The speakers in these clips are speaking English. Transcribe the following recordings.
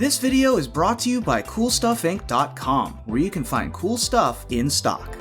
This video is brought to you by CoolStuffInc.com, where you can find cool stuff in stock.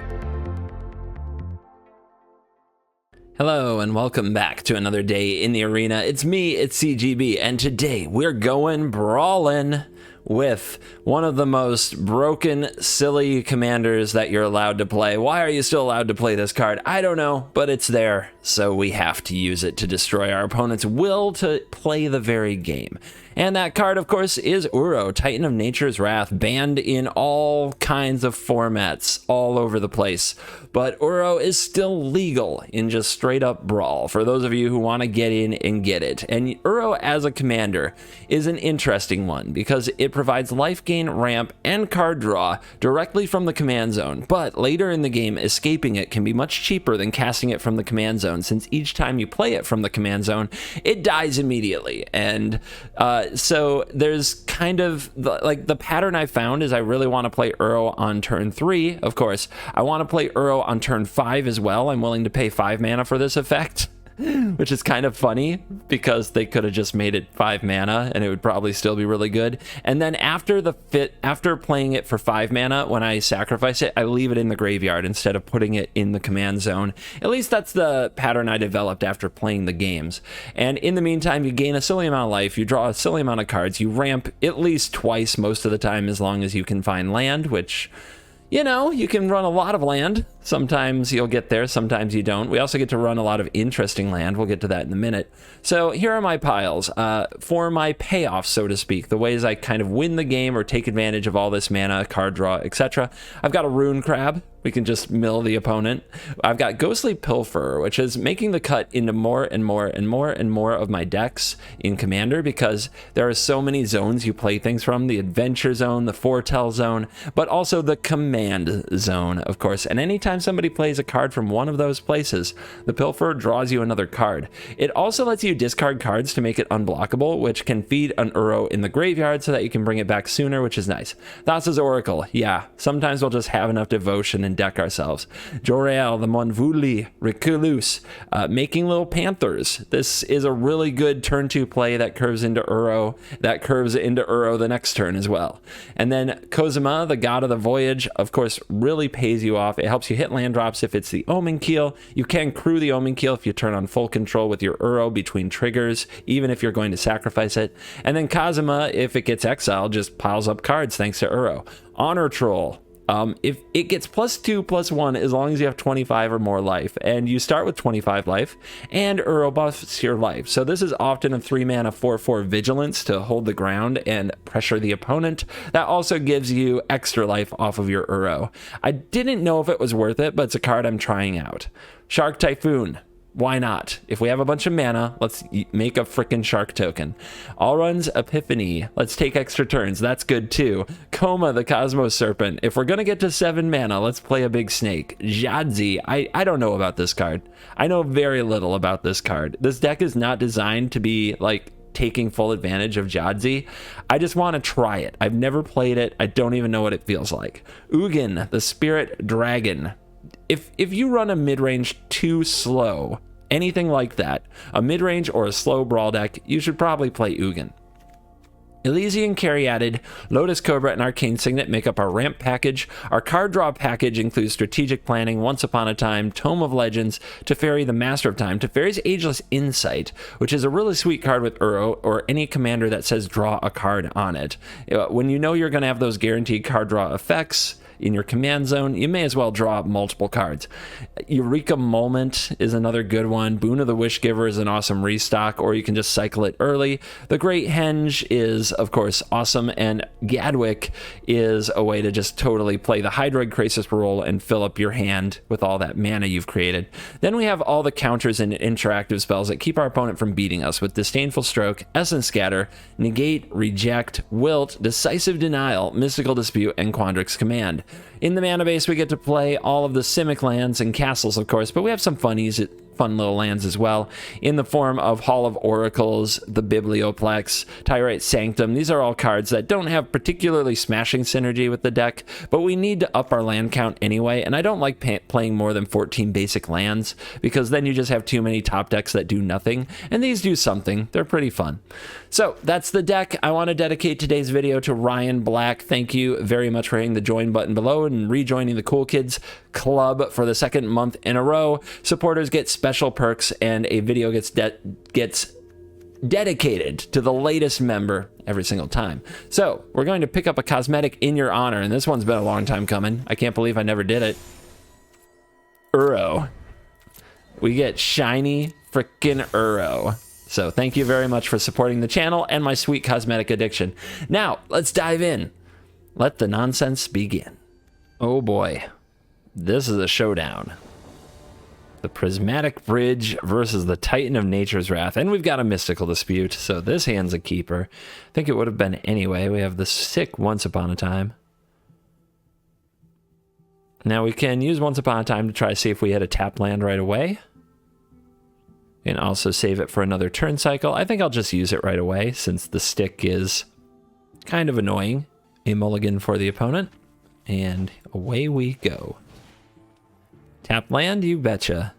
Hello and welcome back to another day in the arena. It's me, it's CGB, and today we're going brawling with one of the most broken, silly commanders that you're allowed to play. Why are you still allowed to play this card? I don't know, but it's there, so we have to use it to destroy our opponent's will to play the very game. And that card, of course, is Uro, Titan of Nature's Wrath, banned in all kinds of formats all over the place. But Uro is still legal in just straight up Brawl, for those of you who want to get in and get it. And Uro as a commander is an interesting one, because it provides life gain, ramp, and card draw directly from the command zone. But later in the game, escaping it can be much cheaper than casting it from the command zone, since each time you play it from the command zone, it dies immediately. And so there's kind of the pattern I found is I really want to play Uro on turn 3, of course. I want to play Uro on turn 5 as well. I'm willing to pay 5 mana for this effect, which is kind of funny because they could have just made it 5 mana and it would probably still be really good. And then after playing it for 5 mana, when I sacrifice it, I leave it in the graveyard instead of putting it in the command zone. At least that's the pattern I developed after playing the games. And in the meantime, you gain a silly amount of life, you draw a silly amount of cards, you ramp at least twice most of the time as long as you can find land, which, you know, you can run a lot of land. Sometimes you'll get there, sometimes you don't. We also get to run a lot of interesting land. We'll get to that in a minute. So here are my piles. For my payoffs, so to speak, the ways I kind of win the game or take advantage of all this mana, card draw, etc. I've got a Rune Crab. We can just mill the opponent. I've got Ghostly Pilferer, which is making the cut into more and more and more and more of my decks in Commander, because there are so many zones you play things from. The Adventure Zone, the Foretell Zone, but also the Command Zone, of course. And anytime somebody plays a card from one of those places, the Pilferer draws you another card. It also lets you discard cards to make it unblockable, which can feed an Uro in the graveyard so that you can bring it back sooner, which is nice. Thassa's Oracle, yeah, sometimes we'll just have enough devotion and deck ourselves. Jor-El, the Monvuli, Reculus, making little panthers. This is a really good turn 2 play that curves into Uro, the next turn as well. And then Cosima, the God of the Voyage, of course, really pays you off. It helps you hit land drops if it's the Omen Keel. You can crew the Omen Keel if you turn on full control with your Uro between triggers, even if you're going to sacrifice it. And then Kazuma, if it gets exiled, just piles up cards thanks to Uro. Honor Troll. If it gets +2/+1 as long as you have 25 or more life, and you start with 25 life, and Uro buffs your life. So this is often a 3 mana 4/4 vigilance to hold the ground and pressure the opponent. That also gives you extra life off of your Uro. I didn't know if it was worth it, but it's a card I'm trying out. Shark Typhoon. Why not? If we have a bunch of mana, let's make a frickin' shark token. Alrund's Epiphany. Let's take extra turns. That's good too. Coma, the Cosmos Serpent. If we're gonna get to 7 mana, let's play a big snake. Jadzi. I don't know about this card. I know very little about this card. This deck is not designed to be like taking full advantage of Jadzi. I just want to try it. I've never played it. I don't even know what it feels like. Ugin, the Spirit Dragon. If you run a mid-range too slow, anything like that, a mid-range or a slow Brawl deck, you should probably play Ugin. Elysian Caryatid, Lotus Cobra, and Arcane Signet make up our ramp package. Our card draw package includes Strategic Planning, Once Upon a Time, Tome of Legends, Teferi, the Master of Time, Teferi's Ageless Insight, which is a really sweet card with Uro, or any commander that says draw a card on it. When you know you're going to have those guaranteed card draw effects in your command zone, you may as well draw multiple cards. Eureka Moment is another good one. Boon of the Wishgiver is an awesome restock, or you can just cycle it early. The Great Henge is, of course, awesome, and Gadwick is a way to just totally play the Hydroid Crisis role and fill up your hand with all that mana you've created. Then we have all the counters and interactive spells that keep our opponent from beating us, with Disdainful Stroke, Essence Scatter, Negate, Reject, Wilt, Decisive Denial, Mystical Dispute, and Quandrix Command. In the mana base, we get to play all of the Simic lands and castles, of course, but we have some funnies. fun little lands as well, in the form of Hall of Oracles, the Biblioplex, Tyrite Sanctum. These are all cards that don't have particularly smashing synergy with the deck, but we need to up our land count anyway, and I don't like playing more than 14 basic lands, because then you just have too many top decks that do nothing, and these do something. They're pretty fun. So that's the deck. I want to dedicate today's video to Ryan Black. Thank you very much for hitting the join button below and rejoining the Cool Kids Club for the second month in a row. Supporters get special perks, and a video gets dedicated to the latest member every single time. So we're going to pick up a cosmetic in your honor, and this one's been a long time coming. I can't believe I never did it. Uro. We get shiny frickin' Uro. So thank you very much for supporting the channel and my sweet cosmetic addiction. Now, let's dive in. Let the nonsense begin. Oh boy. This is a showdown. The Prismatic Bridge versus the Titan of Nature's Wrath. And we've got a Mystical Dispute, so this hand's a keeper. I think it would have been anyway. We have the sick Once Upon a Time. Now we can use Once Upon a Time to try to see if we hit a tap land right away. And also save it for another turn cycle. I think I'll just use it right away since the stick is kind of annoying. A mulligan for the opponent. And away we go. Tap land, you betcha.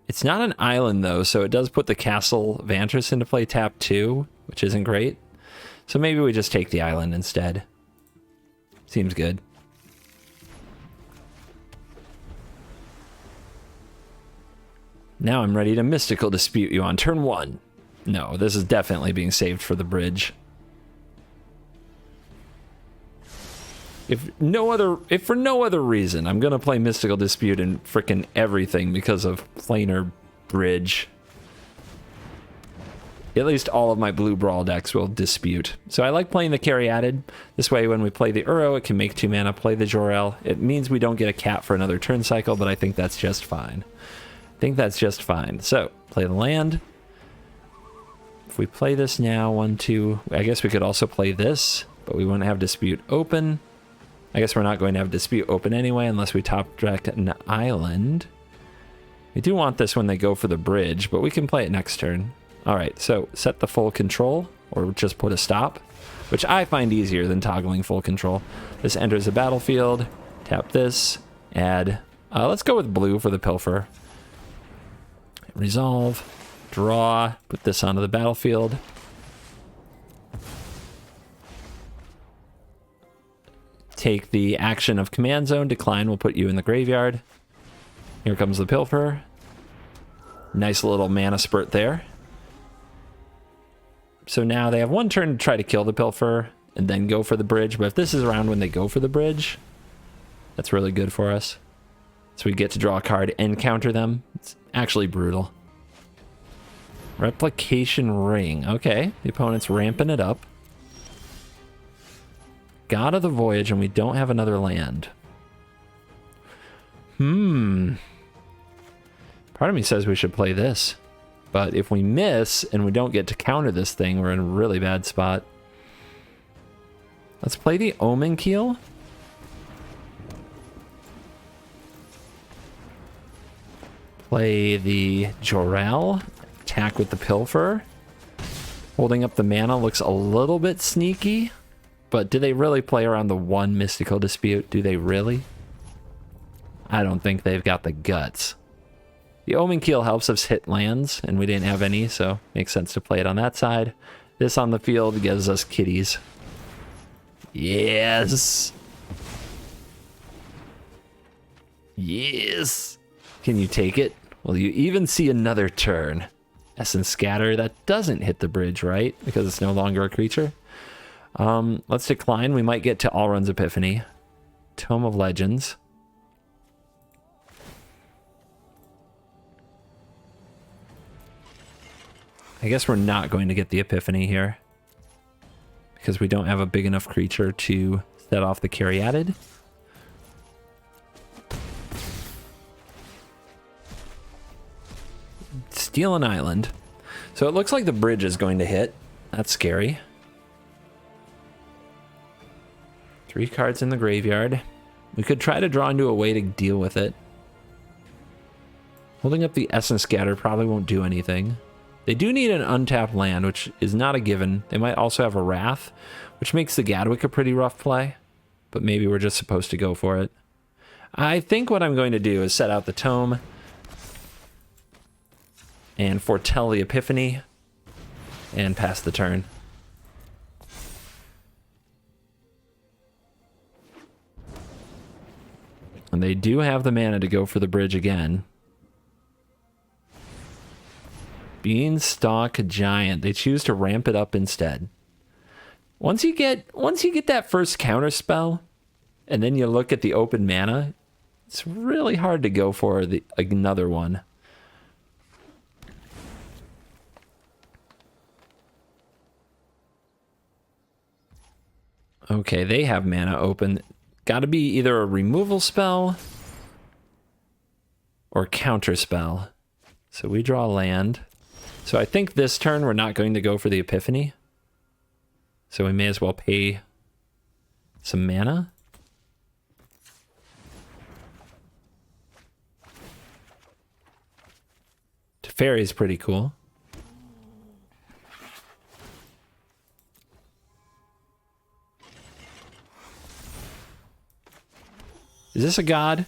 It's not an island though, so it does put the Castle Vantress into play tap 2, which isn't great. So maybe we just take the island instead. Seems good. Now I'm ready to Mystical Dispute you on turn 1. No, this is definitely being saved for the bridge. If for no other reason, I'm gonna play Mystical Dispute in frickin' everything because of planar bridge. At least all of my blue Brawl decks will dispute. So I like playing the Caryatid. This way when we play the Uro, it can make 2 mana, play the Jor-El. It means we don't get a cat for another turn cycle, but I think that's just fine. So, play the land. If we play this now, 1, 2, I guess we could also play this, but we wouldn't have Dispute open. I guess we're not going to have Dispute open anyway, unless we top deck an island. We do want this when they go for the bridge, but we can play it next turn. Alright, so set the full control, or just put a stop, which I find easier than toggling full control. This enters the battlefield, tap this, add, let's go with blue for the Pilfer. Resolve, draw, put this onto the battlefield. Take the action of Command Zone, decline will put you in the graveyard. Here comes the Pilfer. Nice little mana spurt there. So now they have 1 turn to try to kill the Pilfer and then go for the bridge, but if this is around when they go for the bridge, that's really good for us. So we get to draw a card and counter them. It's actually brutal. Replication Ring. Okay, the opponent's ramping it up. God of the Voyage, and we don't have another land. Part of me says we should play this. But if we miss and we don't get to counter this thing, we're in a really bad spot. Let's play the Omen Keel. Play the Jor-El. Attack with the Pilfer. Holding up the mana looks a little bit sneaky. But do they really play around the 1 Mystical Dispute? Do they really? I don't think they've got the guts. The Omen Keel helps us hit lands, and we didn't have any, so makes sense to play it on that side. This on the field gives us kitties. Yes! Yes! Can you take it? Will you even see another turn? Essence Scatter, that doesn't hit the bridge, right? Because it's no longer a creature. Let's decline. We might get to Alrund's Epiphany. Tome of Legends. I guess we're not going to get the Epiphany here, because we don't have a big enough creature to set off the Caryatid. Steal an island. So it looks like the bridge is going to hit. That's scary. 3 cards in the graveyard. We could try to draw into a way to deal with it. Holding up the Essence Scatter probably won't do anything. They do need an untapped land, which is not a given. They might also have a Wrath, which makes the Gadwick a pretty rough play. But maybe we're just supposed to go for it. I think what I'm going to do is set out the Tome and foretell the Epiphany and pass the turn. And they do have the mana to go for the bridge again. Beanstalk Giant. They choose to ramp it up instead. Once you get that first counter spell, and then you look at the open mana, it's really hard to go for another one. Okay, they have mana open. Got to be either a removal spell or counter spell. So we draw land. So I think this turn we're not going to go for the Epiphany. So we may as well pay some mana. Teferi is pretty cool. Is this a god?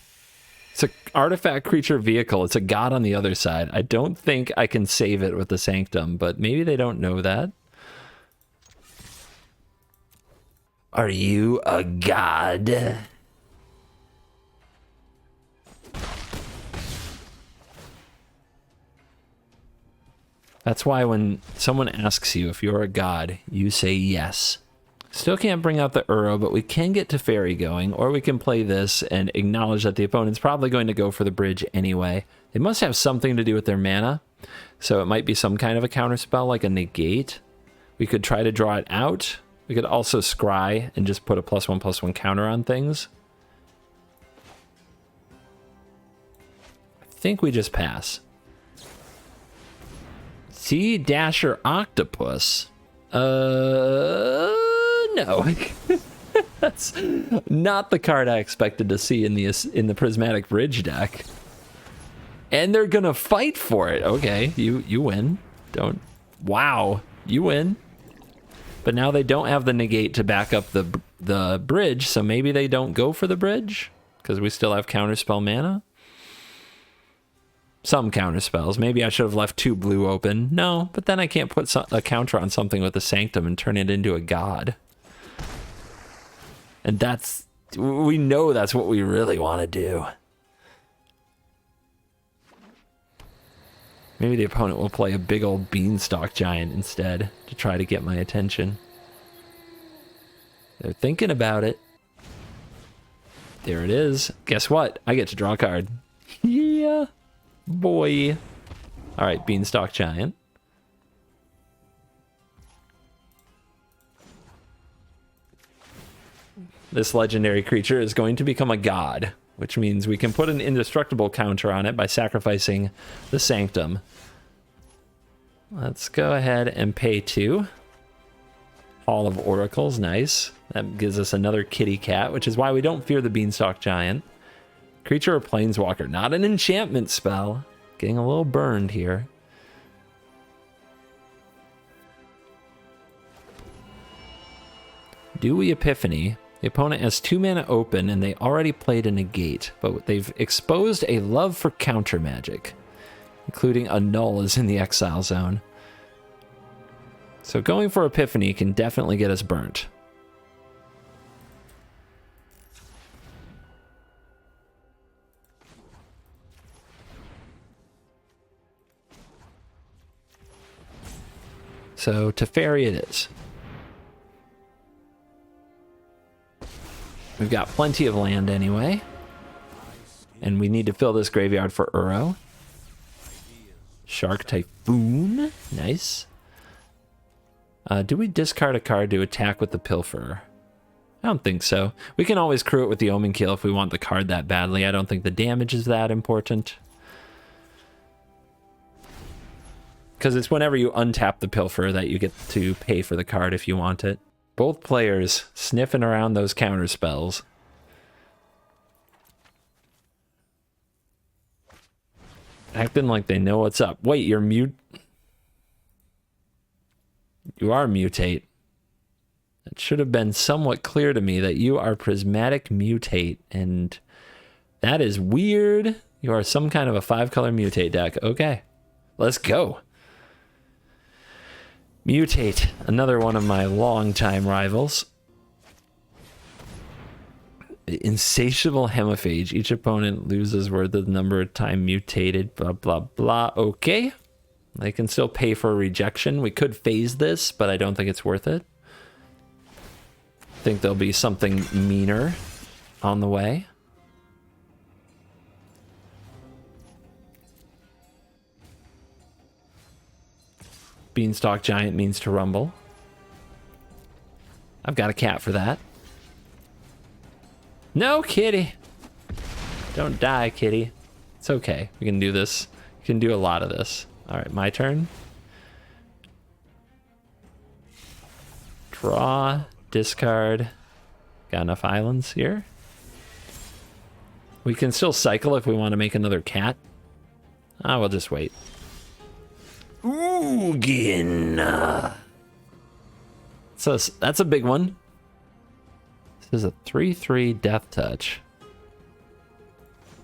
It's an artifact creature vehicle. It's a god on the other side. I don't think I can save it with the Sanctum, but maybe they don't know that. Are you a god? That's why when someone asks you if you're a god, you say yes. Still can't bring out the Uro, but we can get Teferi going, or we can play this and acknowledge that the opponent's probably going to go for the bridge anyway. They must have something to do with their mana, so it might be some kind of a counterspell like a negate. We could try to draw it out. We could also scry and just put a +1/+1 counter on things. I think we just pass. Sea Dasher Octopus. No. That's not the card I expected to see in the Prismatic Bridge deck. And they're gonna fight for it. Okay, you win. Wow, you win. But now they don't have the negate to back up the bridge, so maybe they don't go for the bridge because we still have counterspell mana. Some counterspells. Maybe I should have left 2 blue open. No, but then I can't put a counter on something with a Sanctum and turn it into a god. And we know that's what we really want to do. Maybe the opponent will play a big old Beanstalk Giant instead to try to get my attention. They're thinking about it. There it is. Guess what? I get to draw a card. Yeah, boy. All right, Beanstalk Giant. This legendary creature is going to become a god, which means we can put an indestructible counter on it by sacrificing the Sanctum. Let's go ahead and pay 2. Hall of Oracles, nice. That gives us another kitty cat, which is why we don't fear the Beanstalk Giant. Creature or Planeswalker, not an enchantment spell. Getting a little burned here. Do we Epiphany? The opponent has 2 mana open and they already played a negate, but they've exposed a love for counter magic, including a null is in the exile zone. So going for Epiphany can definitely get us burnt. So Teferi it is. We've got plenty of land anyway. And we need to fill this graveyard for Uro. Shark Typhoon. Nice. Do we discard a card to attack with the Pilferer? I don't think so. We can always crew it with the Omen Kill if we want the card that badly. I don't think the damage is that important. Because it's whenever you untap the Pilferer that you get to pay for the card if you want it. Both players sniffing around those counter spells. Acting like they know what's up. Wait, you're mute. You are mutate. It should have been somewhat clear to me that you are Prismatic mutate, and that is weird. You are some kind of a 5-color mutate deck. Okay, let's go. Mutate, another one of my longtime rivals. Insatiable Hemiphage. Each opponent loses worth the number of time mutated, blah, blah, blah. Okay. They can still pay for a rejection. We could phase this, but I don't think it's worth it. I think there'll be something meaner on the way. Beanstalk Giant means to rumble. I've got a cat for that. No, kitty. Don't die, kitty. It's okay. We can do this. We can do a lot of this. All right, my turn. Draw, discard. Got enough islands here. We can still cycle if we want to make another cat. Ah, we'll just wait. Ugin. So that's a big one. This is a 3/3 death touch.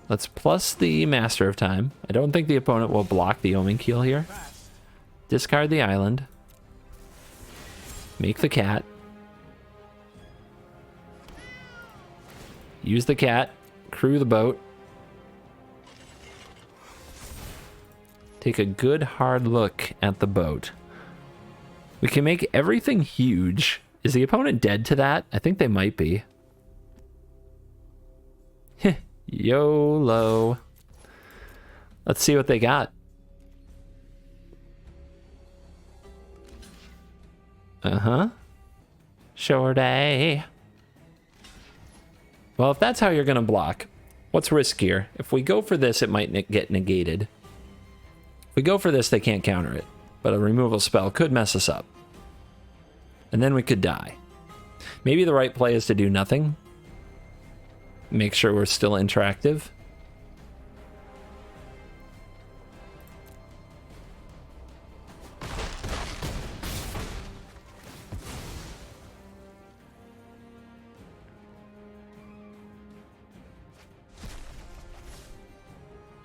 Let's plus the Master of Time. I don't think the opponent will block the Omen Keel here. Discard the island. Make the cat. Use the cat. Crew the boat. Take a good hard look at the boat. We can make everything huge. Is the opponent dead to that? I think they might be. YOLO. Let's see what they got. Sure day. Well, if that's how you're going to block, what's riskier? If we go for this, it might get negated. If we go for this, they can't counter it. But a removal spell could mess us up. And then we could die. Maybe the right play is to do nothing. Make sure we're still interactive.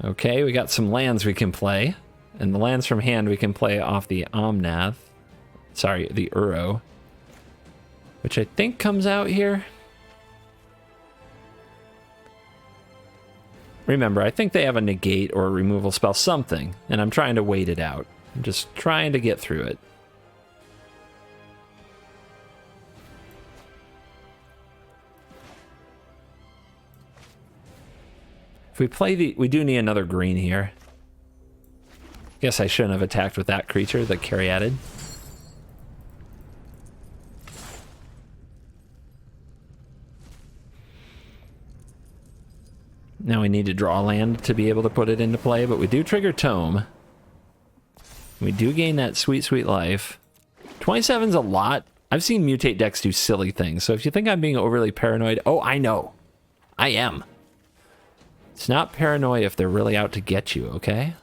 Okay, we got some lands we can play. And the lands from hand we can play off the Omnath. Sorry, the Uro. Which I think comes out here. Remember, I think they have a negate or a removal spell, something. And I'm trying to wait it out. I'm just trying to get through it. If we play the... We do need another green here. Guess I shouldn't have attacked with that creature, the Caryatid. Now we need to draw land to be able to put it into play, but we do trigger Tome. We do gain that sweet, sweet life. 27's a lot. I've seen mutate decks do silly things, so if you think I'm being overly paranoid... Oh, I know. I am. It's not paranoia if they're really out to get you, okay?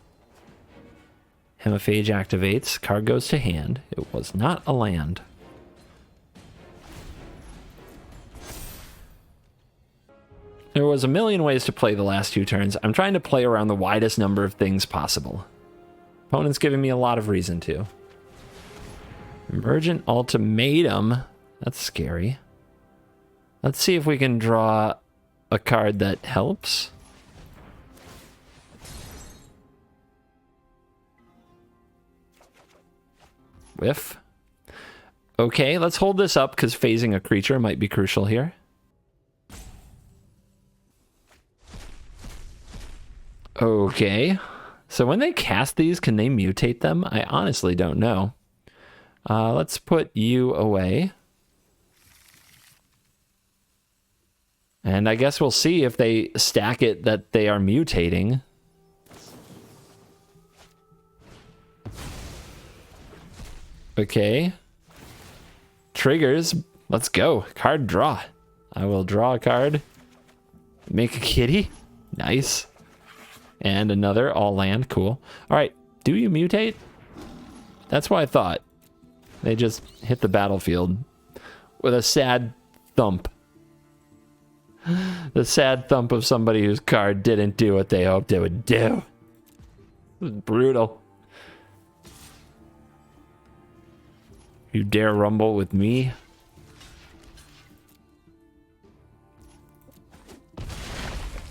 Hemiphage activates. Card goes to hand. It was not a land. There was a million ways to play the last 2 turns. I'm trying to play around the widest number of things possible. Opponent's giving me a lot of reason to. Emergent Ultimatum. That's scary. Let's see if we can draw a card that helps. Whiff. Okay, let's hold this up because phasing a creature might be crucial here. Okay, so when they cast these, can they mutate them? I honestly don't know. Let's put you away. And I guess we'll see if they stack it that they are mutating. Okay. Triggers. Let's go. Card draw. I will draw a card. Make a kitty. Nice. And another all land. Cool. All right. Do you mutate? That's what I thought. They just hit the battlefield with a sad thump. The sad thump of somebody whose card didn't do what they hoped it would do. It was brutal. You dare rumble with me?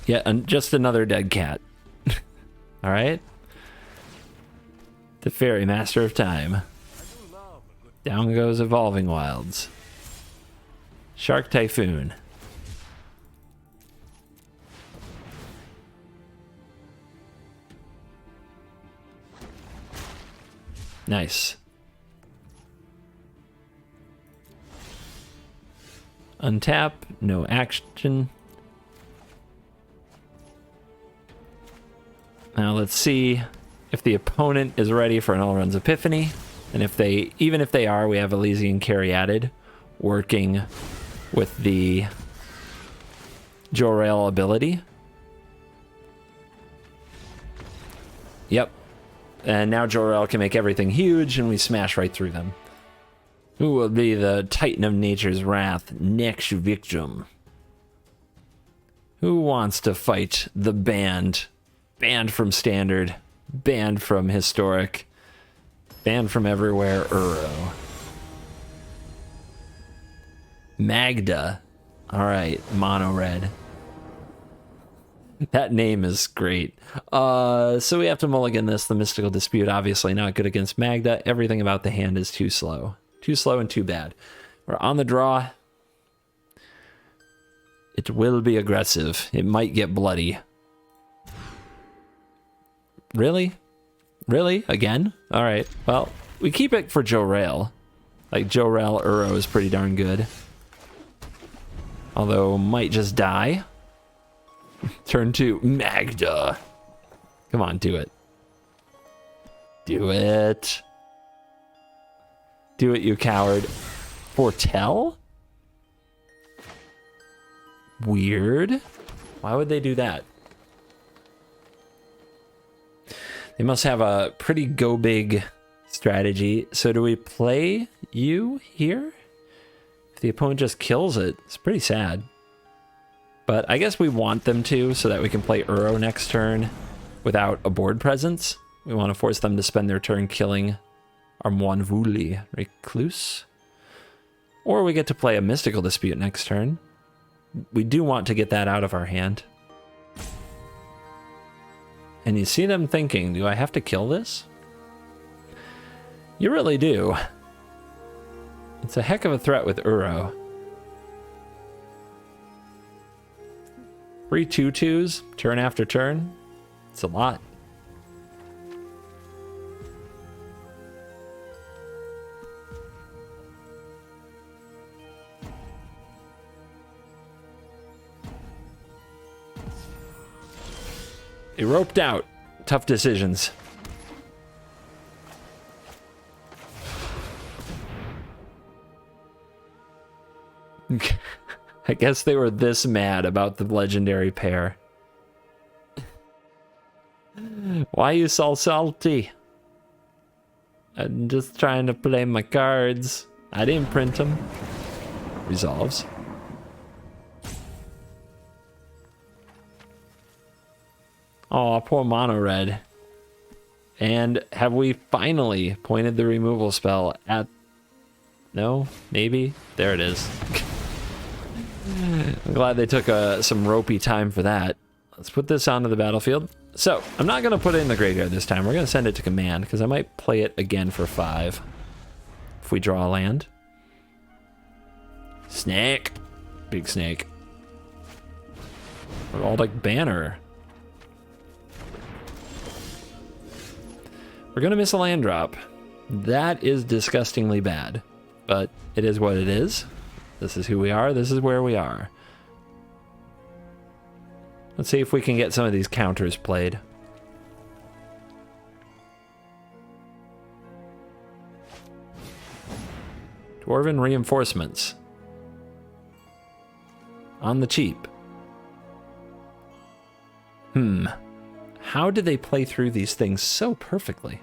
Yeah, and just another dead cat. All right. The fairy master of time. Down goes Evolving Wilds. Shark Typhoon. Nice. Untap, no action. Now let's see if the opponent is ready for an All-Runs Epiphany. And even if they are, we have Elysian Caryatid working with the Jor-El ability. Yep. And now Jor-El can make everything huge, and we smash right through them. Who will be the Titan of Nature's Wrath next victim? Who wants to fight the banned? Banned from Standard, banned from Historic, banned from everywhere, Uro. Magda. All right, mono red. That name is great. So we have to mulligan this. The Mystical Dispute, obviously not good against Magda. Everything about the hand is too slow. Too slow and too bad. We're on the draw. It will be aggressive. It might get bloody. Really? Really? Again? All right. Well, we keep it for Jor-El. Like, Jor-El Uro is pretty darn good. Although, might just die. Turn to Magda. Come on, do it. Do it. Do it, you coward. Foretell? Weird. Why would they do that? They must have a pretty go big strategy. So do we play you here? If the opponent just kills it, it's pretty sad. But I guess we want them to so that we can play Uro next turn without a board presence. We want to force them to spend their turn killing Armoine Recluse. Or we get to play a Mystical Dispute next turn. We do want to get that out of our hand. And you see them thinking, do I have to kill this? You really do. It's a heck of a threat with Uro. 3 2/2s, turn after turn. It's a lot. He roped out. Tough decisions. I guess they were this mad about the legendary pair. Why you so salty? I'm just trying to play my cards. I didn't print them. Resolves. Oh, poor mono red. And have we finally pointed the removal spell at... No? Maybe? There it is. I'm glad they took some ropey time for that. Let's put this onto the battlefield. So, I'm not going to put it in the graveyard this time. We're going to send it to command, because I might play it again for 5. If we draw a land. Snake. Big snake. We're all like banner. We're going to miss a land drop. That is disgustingly bad. But it is what it is. This is who we are. This is where we are. Let's see if we can get some of these counters played. Dwarven Reinforcements. On the cheap. How did they play through these things so perfectly?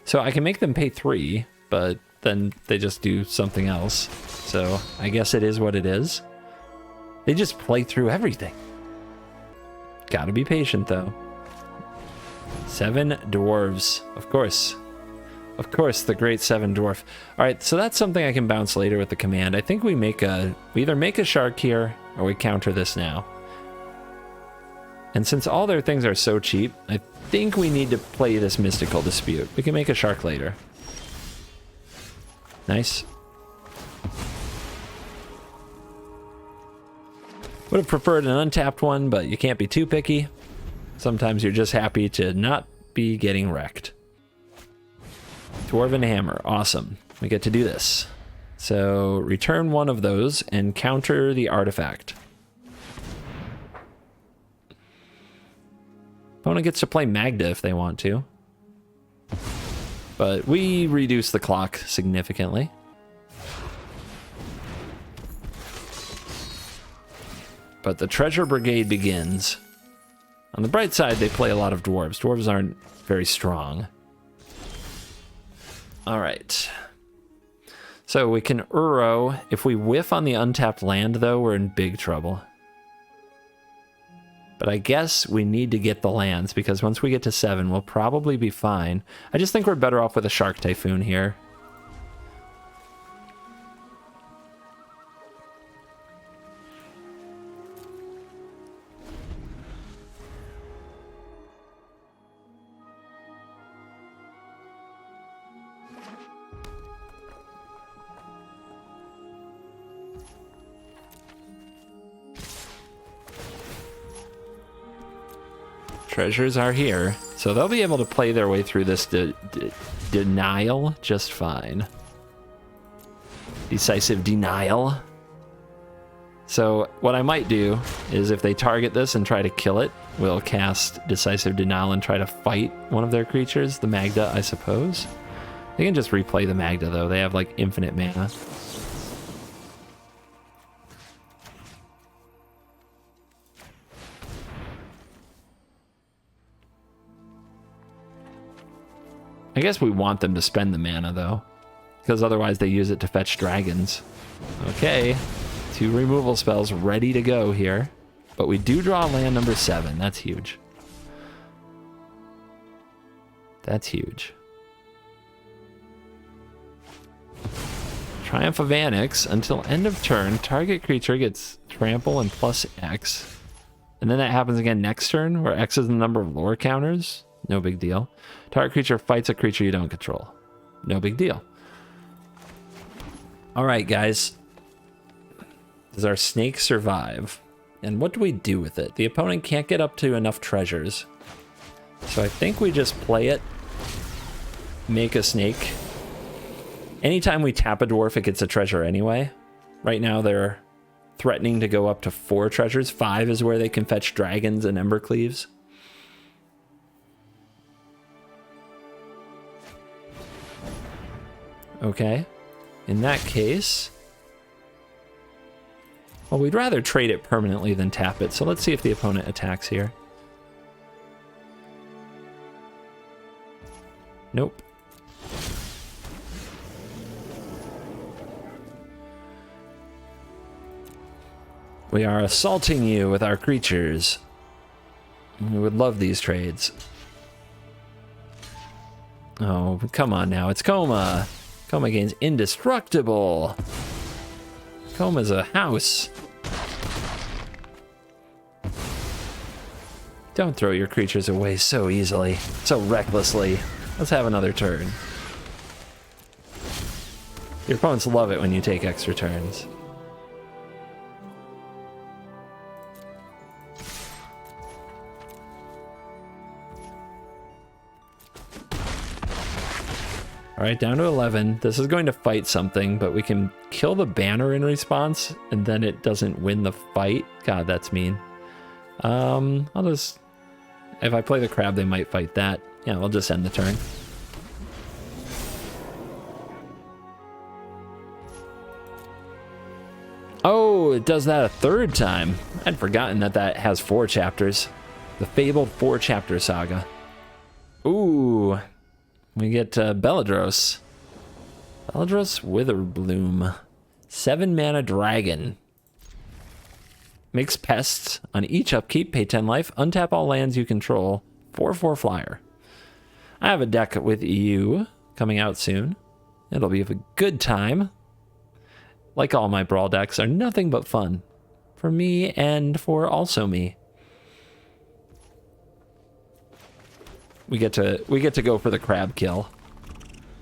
So I can make them pay 3, but then they just do something else. So I guess it is what it is. They just play through everything. Gotta be patient, though. 7 dwarves. Of course. Of course, the great 7 dwarf. Alright, so that's something I can bounce later with the command. I think we either make a shark here, or we counter this now. And since all their things are so cheap, I think we need to play this Mystical Dispute. We can make a shark later. Nice. Would have preferred an untapped one, but you can't be too picky. Sometimes you're just happy to not be getting wrecked. Dwarven Hammer, awesome. We get to do this. So return one of those and counter the artifact. Opponent gets to play Magda if they want to. But we reduce the clock significantly. But the Treasure Brigade begins. On the bright side, they play a lot of dwarves. Dwarves aren't very strong. All right. So we can Uro. If we whiff on the untapped land, though, we're in big trouble. But I guess we need to get the lands, because once we get to 7, we'll probably be fine. I just think we're better off with a Shark Typhoon here. Treasures are here, so they'll be able to play their way through this denial just fine. Decisive denial. So what I might do is if they target this and try to kill it, we'll cast Decisive Denial and try to fight one of their creatures, the Magda, I suppose. They can just replay the Magda, though. They have, like, infinite mana. I guess we want them to spend the mana, though, because otherwise they use it to fetch dragons. Okay, 2 removal spells ready to go here, but we do draw land number 7. That's huge. That's huge. Triumph of Annex. Until end of turn, target creature gets trample and plus X. And then that happens again next turn, where X is the number of lore counters. No big deal. Target creature fights a creature you don't control. No big deal. All right, guys. Does our snake survive? And what do we do with it? The opponent can't get up to enough treasures. So I think we just play it. Make a snake. Anytime we tap a dwarf, it gets a treasure anyway. Right now, they're threatening to go up to 4 treasures. 5 is where they can fetch dragons and Embercleaves. Okay, in that case, well, we'd rather trade it permanently than tap it, so let's see if the opponent attacks here. Nope. We are assaulting you with our creatures. We would love these trades. Oh, come on now, it's Coma. Coma gains indestructible. Coma's a house. Don't throw your creatures away so easily, so recklessly. Let's have another turn. Your opponents love it when you take extra turns. All right, down to 11. This is going to fight something, but we can kill the banner in response, and then it doesn't win the fight. God, that's mean. I'll just... If I play the crab, they might fight that. Yeah, we'll just end the turn. Oh, it does that a third time. I'd forgotten that that has 4 chapters. The fabled 4-chapter saga. Ooh, we get Belladros. Belladros Witherbloom. 7-mana dragon. Makes pests on each upkeep, pay 10 life, untap all lands you control. 4/4 flyer. I have a deck with you coming out soon. It'll be a good time. Like all my Brawl decks are nothing but fun. For me and for also me. We get to go for the crab kill.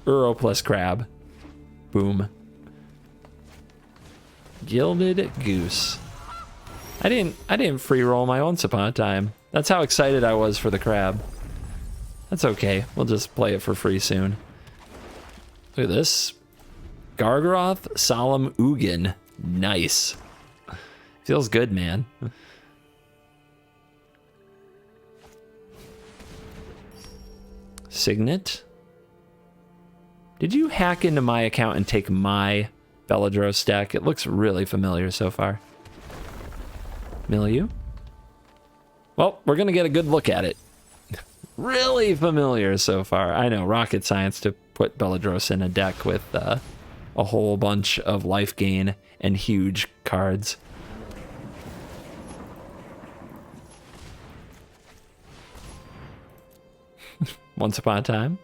Uro plus crab. Boom. Gilded Goose. I didn't free roll my Once Upon a Time. That's how excited I was for the crab. That's okay. We'll just play it for free soon. Look at this. Gargaroth Solemn Ugin. Nice. Feels good, man. Signet. Did you hack into my account and take my Belladros deck? It looks really familiar so far. Milieu. Well, we're going to get a good look at it. Really familiar so far. I know, rocket science to put Belladros in a deck with a whole bunch of life gain and huge cards. Once Upon a Time.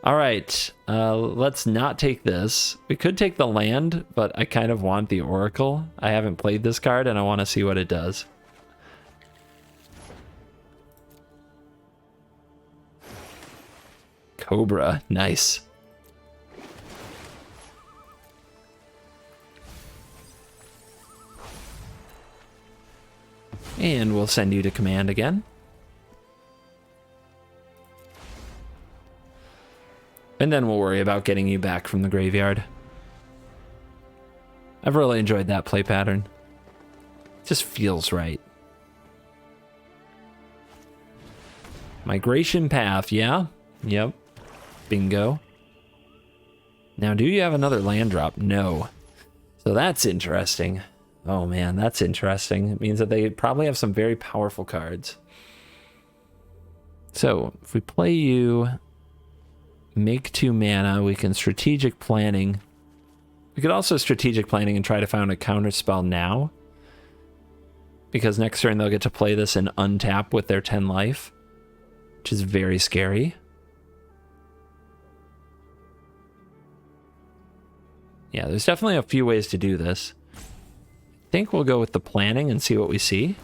All right, let's not take this. We could take the land, but I kind of want the Oracle. I haven't played this card, and I want to see what it does. Cobra, nice. And we'll send you to command again. And then we'll worry about getting you back from the graveyard. I've really enjoyed that play pattern. It just feels right. Migration Path, yeah? Yep. Bingo. Now, do you have another land drop? No. So that's interesting. Oh man, that's interesting. It means that they probably have some very powerful cards. So, if we play you... Make 2 mana, we can strategic planning. We could also strategic planning and try to find a counter spell now. Because next turn they'll get to play this and untap with their 10 life. Which is very scary. Yeah, there's definitely a few ways to do this. I think we'll go with the planning and see what we see.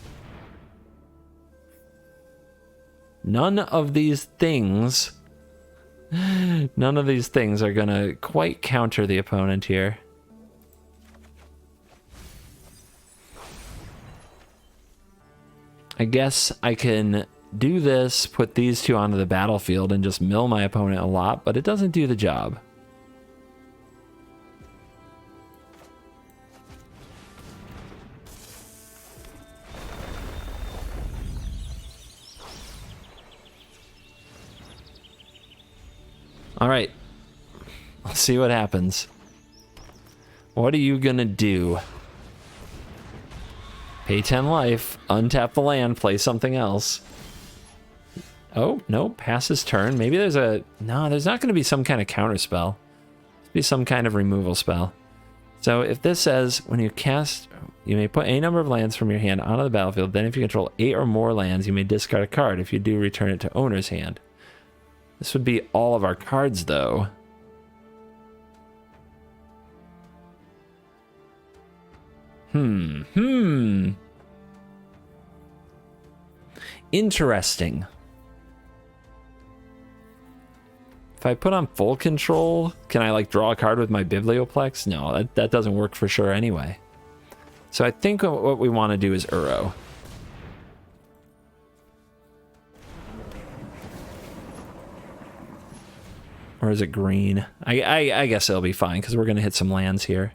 None of these things are gonna quite counter the opponent here. I guess I can do this, put these 2 onto the battlefield and just mill my opponent a lot, but it doesn't do the job. All right, let's see what happens. What are you gonna do? Pay 10 life, untap the land, play something else. Oh, no, pass his turn. Maybe there's a... No, there's not gonna be some kind of counter spell. There'll be some kind of removal spell. So if this says, when you cast, you may put any number of lands from your hand onto the battlefield, then if you control 8 or more lands, you may discard a card. If you do, return it to owner's hand. This would be all of our cards, though. Interesting. If I put on full control, can I, like, draw a card with my Biblioplex? No, that doesn't work for sure anyway. So I think what we want to do is Uro. Or is it green? I guess it'll be fine, because we're going to hit some lands here.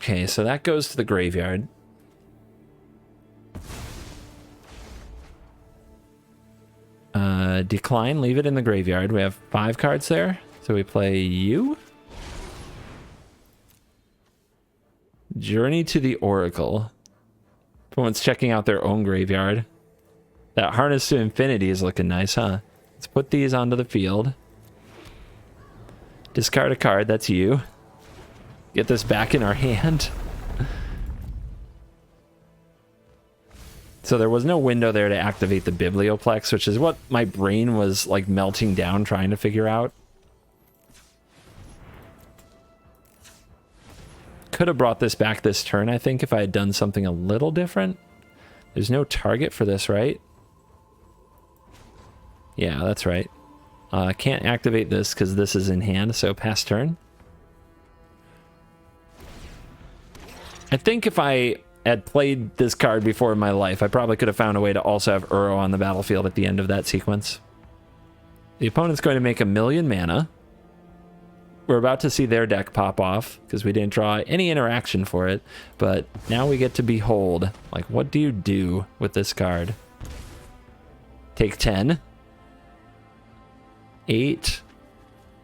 Okay, so that goes to the graveyard. Decline, leave it in the graveyard. We have 5 cards there. So we play you. Journey to the Oracle. Everyone's checking out their own graveyard. That Harness to Infinity is looking nice, huh? Let's put these onto the field. Discard a card, that's you. Get this back in our hand. So there was no window there to activate the Biblioplex, which is what my brain was like melting down trying to figure out. Could have brought this back this turn, I think, if I had done something a little different. There's no target for this, right? Yeah, that's right. I can't activate this because this is in hand, so pass turn. I think if I had played this card before in my life, I probably could have found a way to also have Uro on the battlefield at the end of that sequence. The opponent's going to make 1,000,000 mana. We're about to see their deck pop off because we didn't draw any interaction for it, but now we get to behold, like, what do you do with this card? Take 10. 8,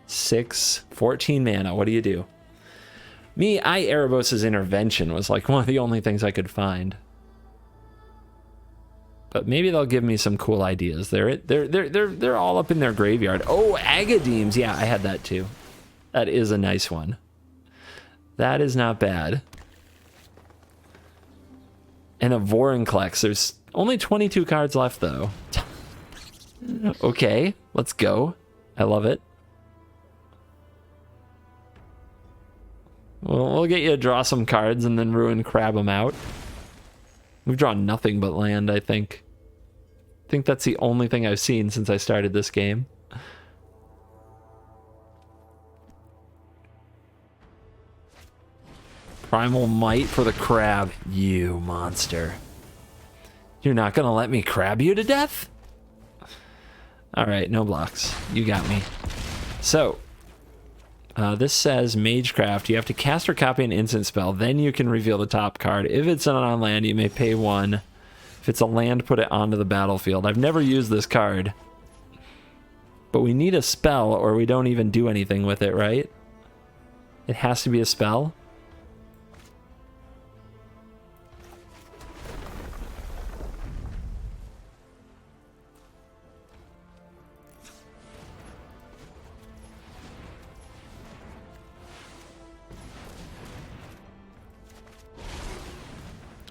6, 14 mana. What do you do? Me, Erebos' Intervention was like one of the only things I could find. But maybe they'll give me some cool ideas. They're all up in their graveyard. Oh, Agadeems. Yeah, I had that too. That is a nice one. That is not bad. And a Vorinclex. There's only 22 cards left though. Okay, let's go. I love it. We'll get you to draw some cards and then Ruin crab them out. We've drawn nothing but land, I think. I think that's the only thing I've seen since I started this game. Primal Might for the crab. You monster. You're not gonna let me crab you to death? Alright, no blocks. You got me. So, this says Magecraft. You have to cast or copy an instant spell, then you can reveal the top card. If it's on land, you may pay 1. If it's a land, put it onto the battlefield. I've never used this card. But we need a spell or we don't even do anything with it, right? It has to be a spell.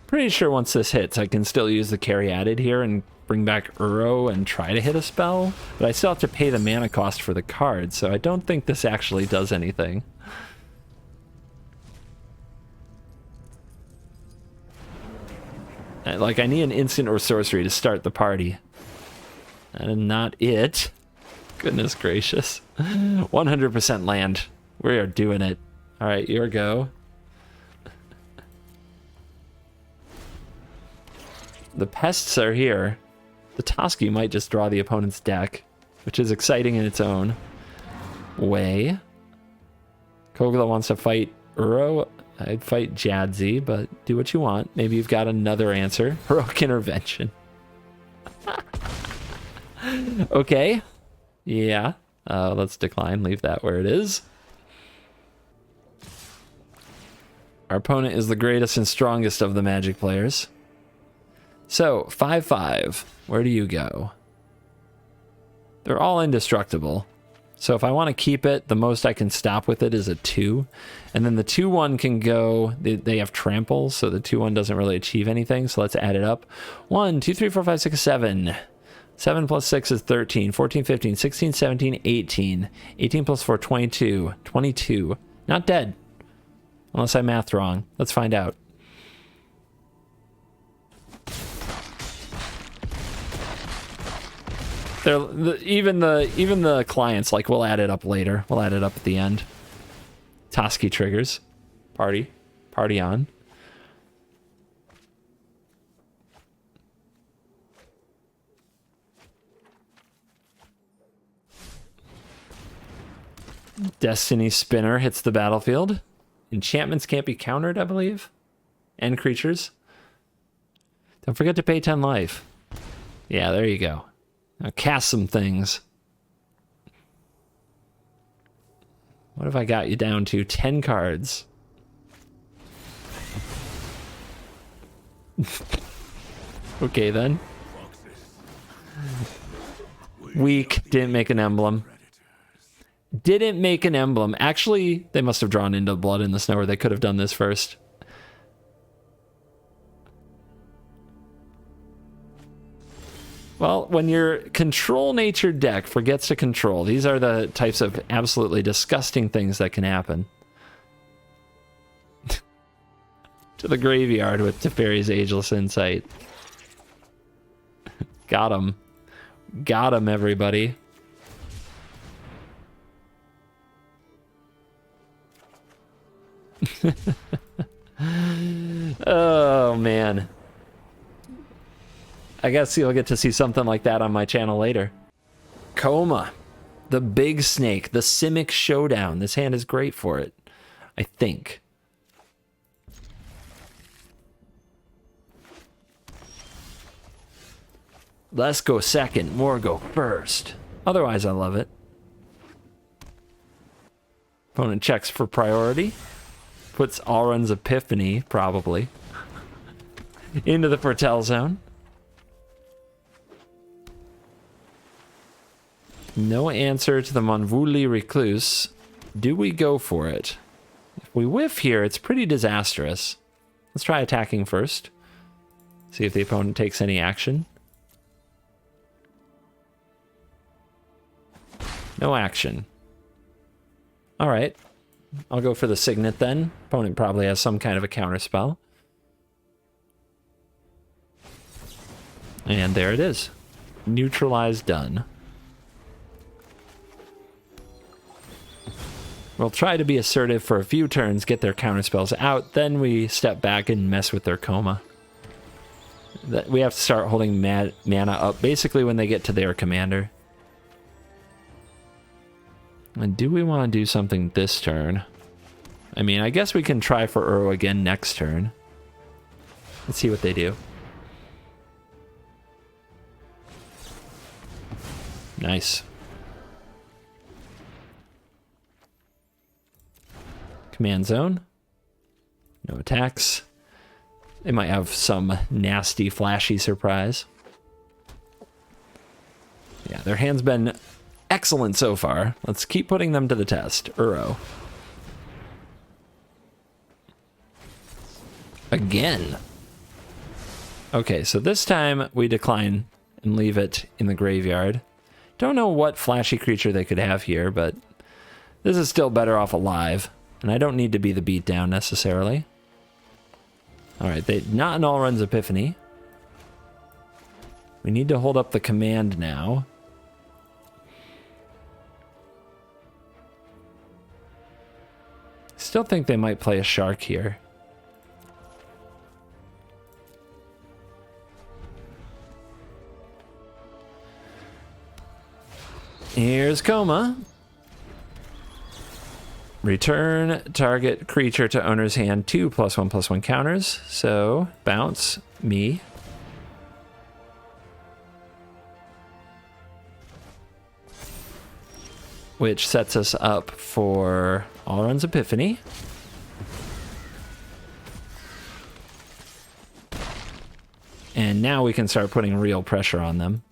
Pretty sure once this hits, I can still use the Caryatid here and bring back Uro and try to hit a spell, but I still have to pay the mana cost for the card, so I don't think this actually does anything. Like, I need an instant or sorcery to start the party. And not it. Goodness gracious. 100% land. We are doing it. Alright, your go. The pests are here. The Toski might just draw the opponent's deck, which is exciting in its own way. Kogla wants to fight Uro. I'd fight Jadzi, but do what you want. Maybe you've got another answer. Heroic Intervention. Okay. Yeah. Let's decline. Leave that where it is. Our opponent is the greatest and strongest of the Magic players. So, 5/5. Where do you go? They're all indestructible. So if I want to keep it, the most I can stop with it is a 2. And then the 2/1 can go... They have trample, so the 2/1 doesn't really achieve anything. So let's add it up. 1, 2, 3, 4, 5, 6, 7. 7 plus 6 is 13. 14, 15, 16, 17, 18. 18 plus 4, 22. 22. Not dead. Unless I mathed wrong. Let's find out. Even the clients, like, we'll add it up later. We'll add it up at the end. Toski triggers. Party on. Destiny Spinner hits the battlefield. Enchantments can't be countered, I believe. And creatures. Don't forget to pay 10 life. Yeah, there you go. Now cast some things. What have I got you down to? 10 cards. Okay, then. Weak. Didn't make an emblem. Didn't make an emblem. Actually, they must have drawn into Blood in the Snow, or they could have done this first. Well, when your control nature deck forgets to control, these are the types of absolutely disgusting things that can happen. To the graveyard with Teferi's Ageless Insight. Got him. Got him, everybody. Oh, man. I guess you'll get to see something like that on my channel later. Coma. The big snake. The Simic Showdown. This hand is great for it, I think. Less go second, more go first. Otherwise, I love it. Opponent checks for priority. Puts Alrund's Epiphany, probably, into the Foretell Zone. No answer to the Monvuli Recluse. Do we go for it? If we whiff here, it's pretty disastrous. Let's try attacking first. See if the opponent takes any action. No action. All right. I'll go for the Signet then. Opponent probably has some kind of a counter spell. And there it is. Neutralized, done. We'll try to be assertive for a few turns, get their counterspells out, then we step back and mess with their Coma. We have to start holding mana up basically when they get to their commander. And do we want to do something this turn? I mean, I guess we can try for Uro again next turn. Let's see what they do. Nice. Command zone. No attacks. They might have some nasty, flashy surprise. Yeah, their hand's been excellent so far. Let's keep putting them to the test. Uro. Again. Okay, so this time we decline and leave it in the graveyard. Don't know what flashy creature they could have here, but this is still better off alive. And I don't need to be the beatdown necessarily. Alright, not an Alrund's Epiphany. We need to hold up the command now. Still think they might play a shark here. Here's Coma. Return target creature to owner's hand 2 +1/+1 counters. So, bounce me. Which sets us up for Alrund's Epiphany. And now we can start putting real pressure on them.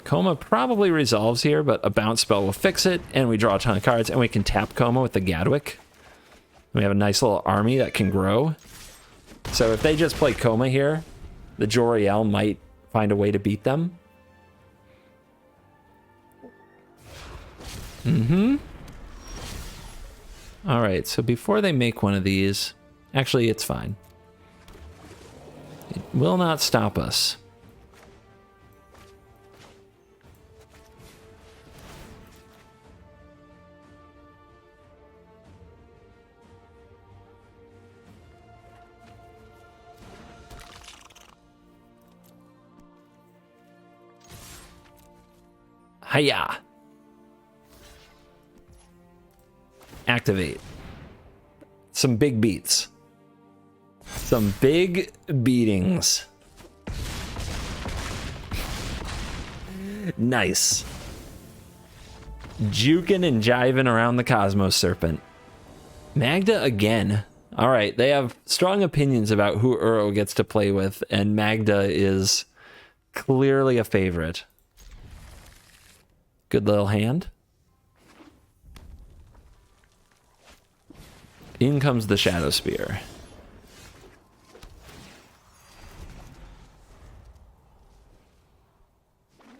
Coma probably resolves here, but a bounce spell will fix it, and we draw a ton of cards, and we can tap Coma with the Gadwick. We have a nice little army that can grow. So if they just play Coma here, the Joriel might find a way to beat them. Alright, so before they make one of these, actually it's fine. It will not stop us. Hiya! activate. Some big beats. Some big beatings. Nice. Juking and jiving around the Cosmos Serpent. Magda again. All right, they have strong opinions about who Uro gets to play with, and Magda is clearly a favorite. Good little hand. In comes the Shadow Spear.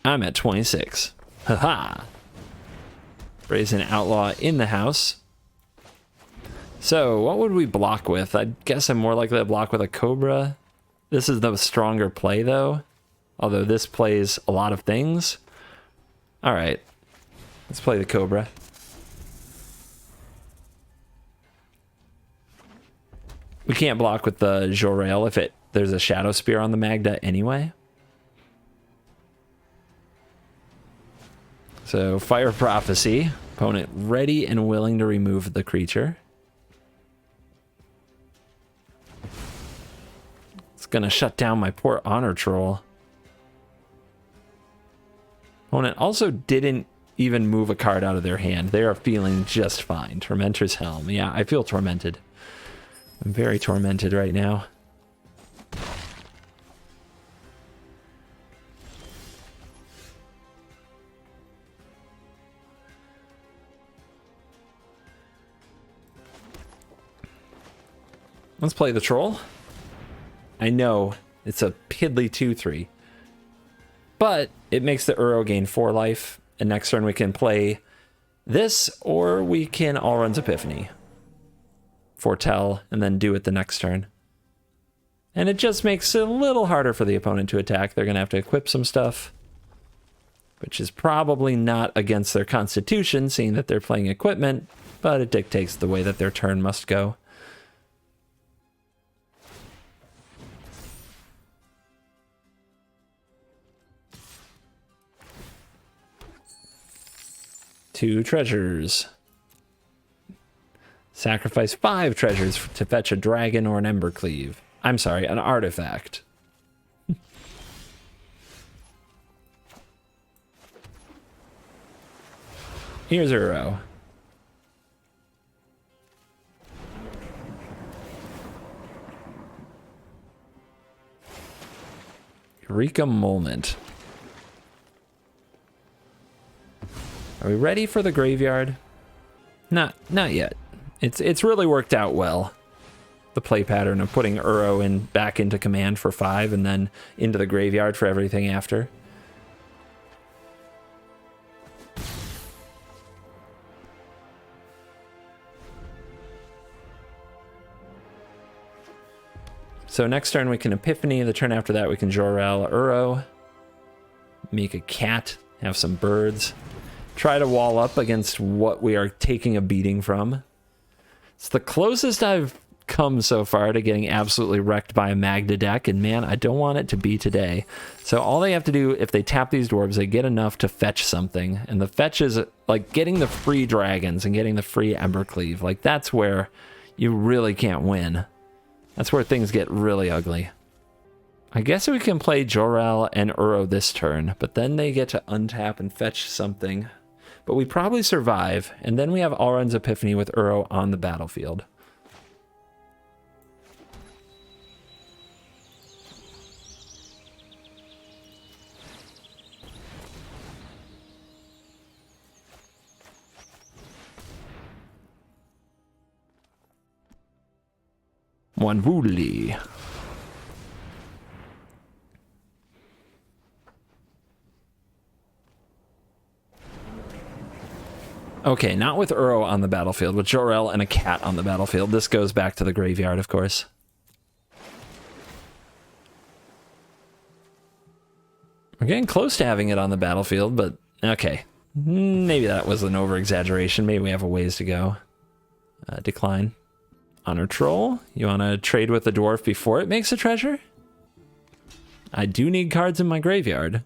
I'm at 26. Haha. Brazen Outlaw in the house. So, what would we block with? I guess I'm more likely to block with a Cobra. This is the stronger play, though. Although this plays a lot of things. Alright. Let's play the Cobra. We can't block with the Jorel if there's a Shadow Spear on the Magda anyway. So, Fire Prophecy. Opponent ready and willing to remove the creature. It's gonna shut down my poor Honor Troll. Opponent also didn't even move a card out of their hand. They are feeling just fine. Tormentor's Helm. Yeah, I feel tormented. I'm very tormented right now. Let's play the Troll. I know it's a piddly 2/3, but it makes the Uro gain 4 life, and next turn we can play this, or we can Allrun's Epiphany. Foretell, and then do it the next turn. And it just makes it a little harder for the opponent to attack. They're going to have to equip some stuff, which is probably not against their constitution, seeing that they're playing equipment, but it dictates the way that their turn must go. Two treasures. Sacrifice 5 treasures to fetch a dragon or an Embercleave. I'm sorry, an artifact. Here's Uro. Eureka Moment. Are we ready for the graveyard? Not yet. It's really worked out well. The play pattern of putting Uro back into command for 5 and then into the graveyard for everything after. So next turn we can Epiphany. The turn after that we can Jorel Uro. Make a cat. Have some birds. Try to wall up against what we are taking a beating from. It's the closest I've come so far to getting absolutely wrecked by a Magda deck, and man, I don't want it to be today. So all they have to do, if they tap these dwarves, they get enough to fetch something, and the fetch is like getting the free dragons and getting the free Embercleave. Like, that's where you really can't win. That's where things get really ugly. I guess we can play Jorel and Uro this turn, but then they get to untap and fetch something. But we probably survive, and then we have Allrun's Epiphany with Uro on the battlefield. One Woodley. Okay, not with Uro on the battlefield, with Jorel and a cat on the battlefield. This goes back to the graveyard, of course. We're getting close to having it on the battlefield, but okay. Maybe that was an over-exaggeration. Maybe we have a ways to go. Decline. Honor Troll. You want to trade with the dwarf before it makes a treasure? I do need cards in my graveyard.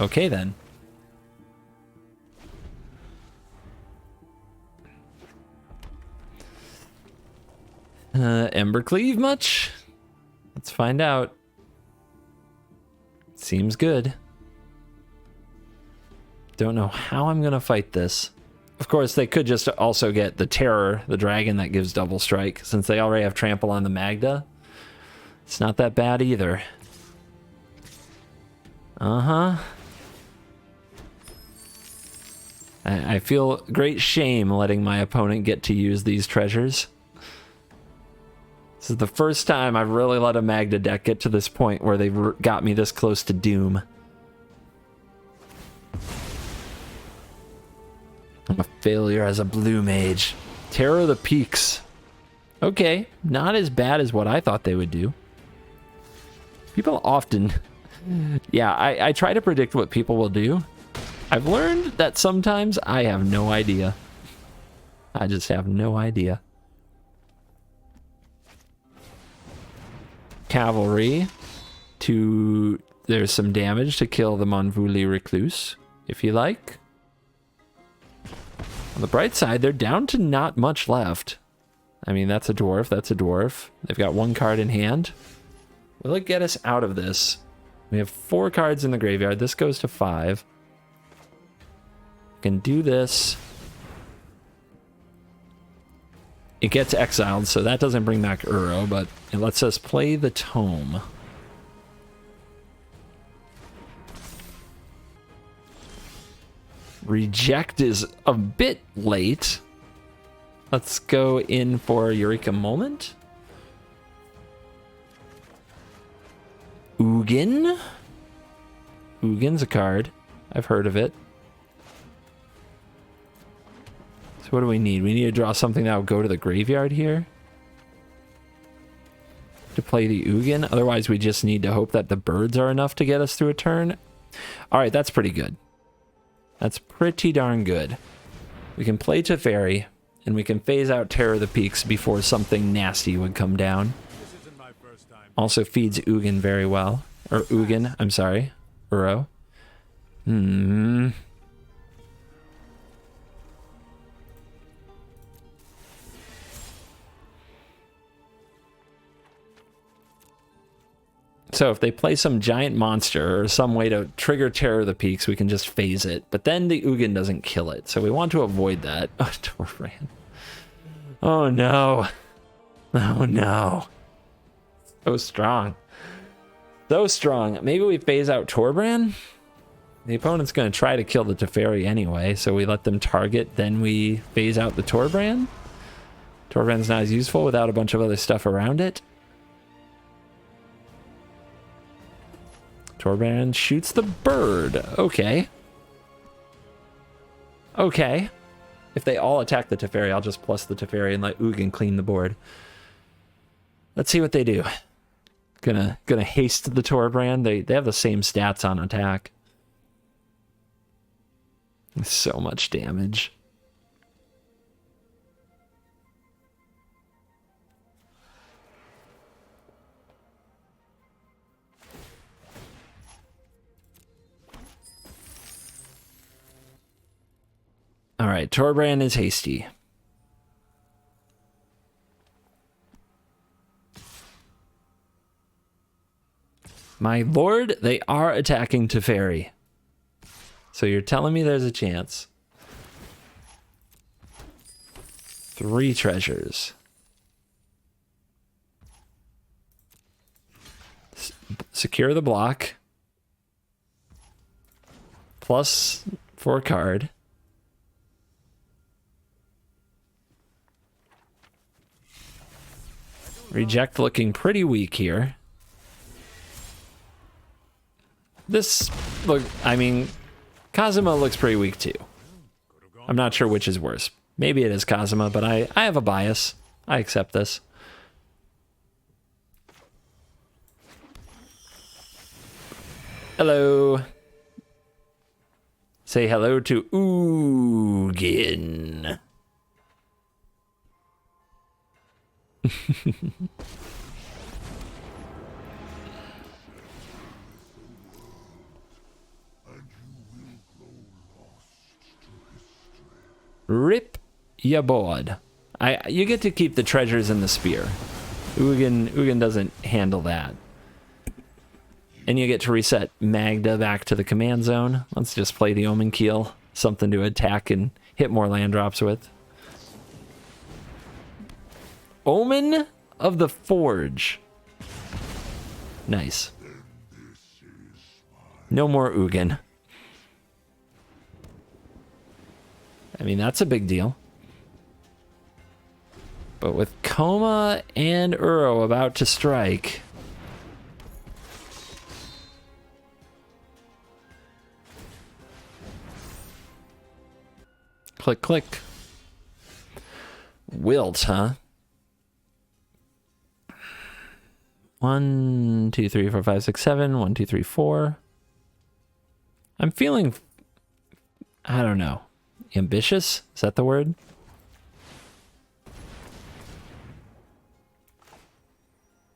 Okay, then. Embercleave much? Let's find out. Seems good. Don't know how I'm gonna fight this. Of course, they could just also get the Terror, the dragon that gives double strike, since they already have trample on the Magda. It's not that bad either. Uh-huh. I feel great shame letting my opponent get to use these treasures. This is the first time I've really let a Magda deck get to this point where they've got me this close to doom. I'm a failure as a blue mage. Terror of the Peaks. Okay, not as bad as what I thought they would do. People often... Yeah, I try to predict what people will do. I've learned that sometimes I have no idea. I just have no idea. Cavalry. There's some damage to kill the Monvuli Recluse, if you like. On the bright side, they're down to not much left. I mean, that's a dwarf, that's a dwarf. They've got one card in hand. Will it get us out of this? We have 4 cards in the graveyard. This goes to 5. We can do this. It gets exiled, so that doesn't bring back Uro, but it lets us play the Tome. Reject is a bit late. Let's go in for Eureka Moment. Ugin? Ugin's a card. I've heard of it. So what do we need? We need to draw something that will go to the graveyard here to play the Ugin. Otherwise, we just need to hope that the birds are enough to get us through a turn. All right, that's pretty good. That's pretty darn good. We can play Teferi, and we can phase out Terror of the Peaks before something nasty would come down. Also feeds Ugin very well. Or Ugin, I'm sorry. Uro. So if they play some giant monster or some way to trigger Terror of the Peaks, we can just phase it. But then the Ugin doesn't kill it. So we want to avoid that. Oh, Torbrand. Oh no. Oh no. So strong. So strong. Maybe we phase out Torbrand? The opponent's going to try to kill the Teferi anyway, so we let them target, then we phase out the Torbrand. Torbrand's not as useful without a bunch of other stuff around it. Torbrand shoots the bird. Okay. Okay. If they all attack the Teferi, I'll just plus the Teferi and let Ugin clean the board. Let's see what they do. Gonna haste the Torbrand. They have the same stats on attack. So much damage. All right, Torbrand is hasty. My lord, they are attacking Teferi. So you're telling me there's a chance. 3 treasures. Secure the block. Plus 4 card. Reject looking pretty weak here. This look, I mean, Kazuma looks pretty weak too. I'm not sure which is worse. Maybe it is Kazuma, but I have a bias. I accept this. Hello. Say hello to Ugin. Rip ya board. You get to keep the treasures in the spear. Ugin doesn't handle that. And you get to reset Magda back to the command zone. Let's just play the Omen Keel. Something to attack and hit more land drops with. Omen of the Forge. Nice. No more Ugin. I mean, that's a big deal. But with Koma and Uro about to strike... Click, click. Wilt, huh? 1, 2, 3, 4, 5, 6, 7. 1, 2, 3, 4. I'm feeling... I don't know. Ambitious? Is that the word?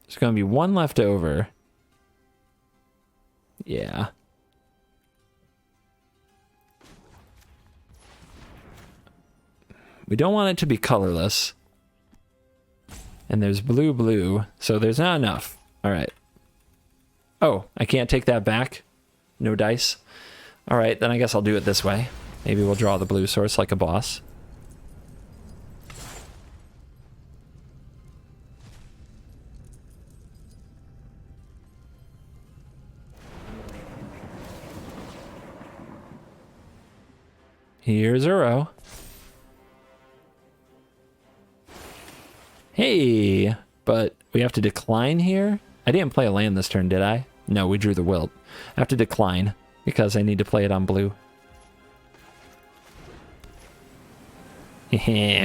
There's going to be one left over. Yeah. We don't want it to be colorless. And there's blue, blue, so there's not enough. All right. Oh, I can't take that back? No dice? All right, then I guess I'll do it this way. Maybe we'll draw the blue source like a boss. Here's Uro. Hey, but we have to decline here? I didn't play a land this turn, did I? No, we drew the Wilt. I have to decline because I need to play it on blue.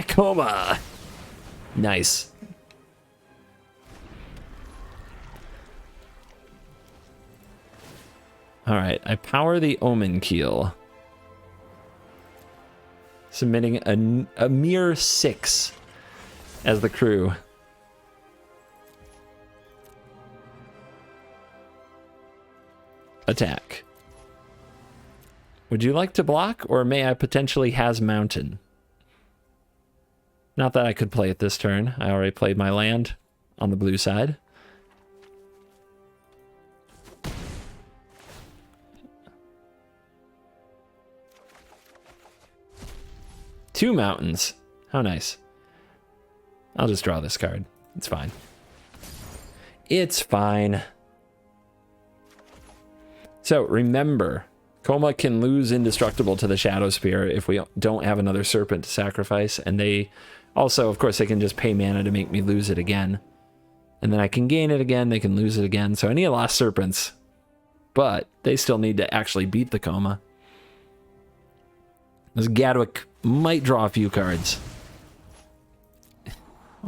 Koma! Nice. Alright, I power the Omen Keel. Submitting a mere 6 as the crew. Attack. Would you like to block, or may I potentially has Mountain? Not that I could play it this turn. I already played my land on the blue side. Two mountains. How nice. I'll just draw this card. It's fine. It's fine. So remember, Koma can lose Indestructible to the Shadow Spear if we don't have another Serpent to sacrifice. And they also, of course, they can just pay mana to make me lose it again. And then I can gain it again. They can lose it again. So I need a lot of Serpents. But they still need to actually beat the Koma. This Gadwick might draw a few cards.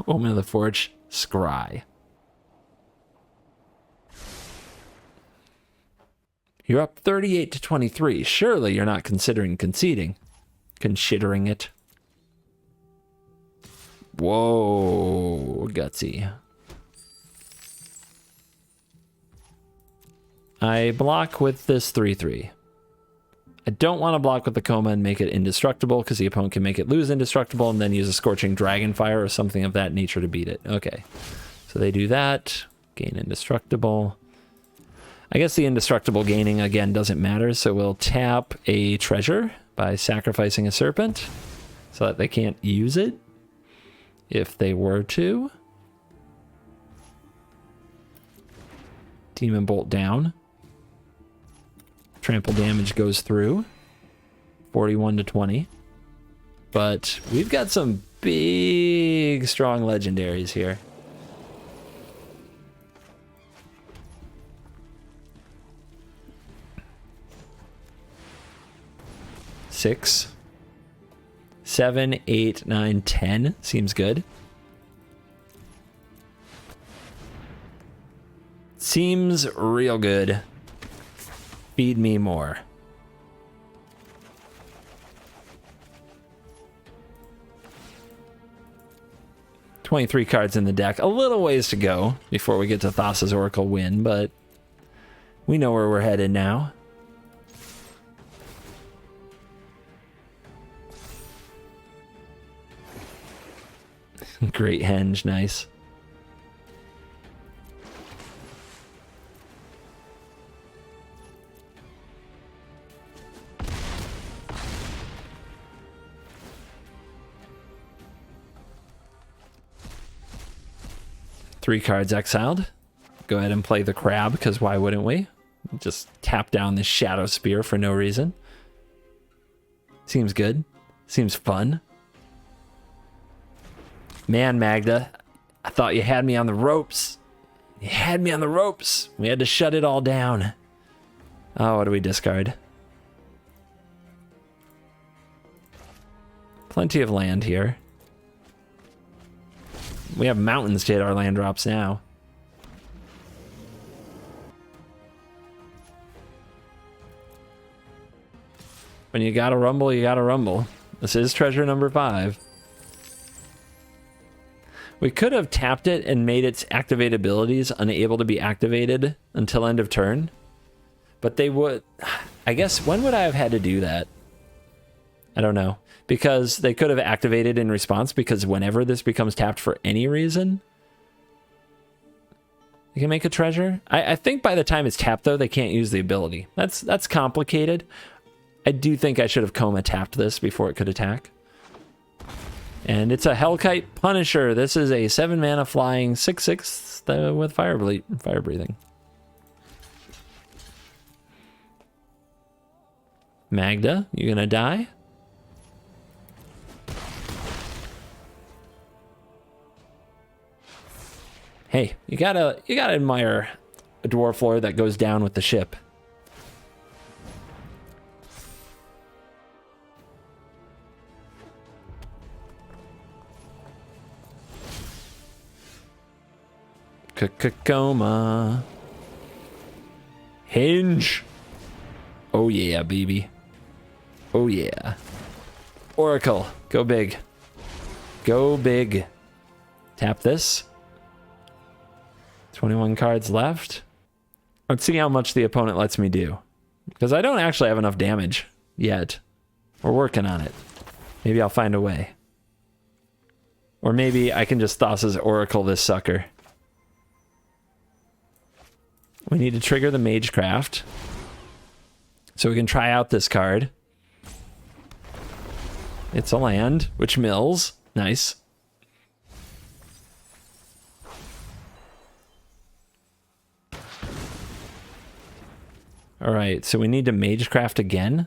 Omen of the Forge, Scry. You're up 38 to 23. Surely you're not considering conceding. Considering it. Whoa, gutsy. I block with this 3/3. I don't want to block with the Koma and make it indestructible because the opponent can make it lose indestructible and then use a Scorching Dragonfire or something of that nature to beat it. Okay, so they do that. Gain indestructible. I guess the indestructible gaining again doesn't matter, so we'll tap a treasure by sacrificing a serpent so that they can't use it if they were to. Demon Bolt down. Trample damage goes through. 41 to 20. But we've got some big, strong legendaries here. Six, 7, 8, 9, 10. Seems good. Seems real good. Feed me more. "23 cards in the deck. A little ways to go before we get to Thassa's Oracle win, but we know where we're headed now. Great Henge, nice. 3 cards exiled. Go ahead and play the crab, because why wouldn't we? Just tap down this Shadow Spear for no reason. Seems good. Seems fun. Man, Magda, I thought you had me on the ropes. You had me on the ropes. We had to shut it all down. Oh, what do we discard? Plenty of land here. We have mountains to hit our land drops now. When you gotta rumble, you gotta rumble. This is treasure number 5. We could have tapped it and made its activate abilities unable to be activated until end of turn. But they would... I guess, when would I have had to do that? I don't know. Because they could have activated in response, because whenever this becomes tapped for any reason, they can make a treasure. I think by the time it's tapped, though, they can't use the ability. That's complicated. I do think I should have Coma tapped this before it could attack. And it's a Hellkite Punisher. This is a 7 mana flying 6/6 with fire breathing. Magda, you gonna die? Hey, you gotta admire a dwarf lord that goes down with the ship. Coma. Hinge. Oh yeah, baby. Oh yeah. Oracle, go big. Go big. Tap this. 21 cards left. Let's see how much the opponent lets me do. Because I don't actually have enough damage yet. We're working on it. Maybe I'll find a way. Or maybe I can just Thassa's Oracle this sucker. We need to trigger the Magecraft. So we can try out this card. It's a land, which mills. Nice. Alright, so we need to Magecraft again.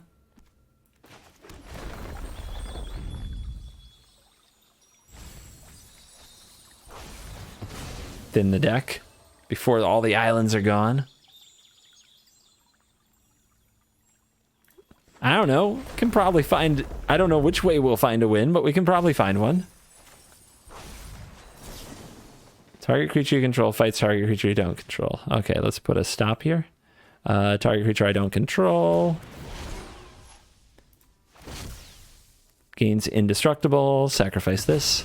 Thin the deck before all the islands are gone. I don't know. Can probably find... I don't know which way we'll find a win, but we can probably find one. Target creature you control fights target creature you don't control. Okay, let's put a stop here. Target creature I don't control. Gains indestructible. Sacrifice this.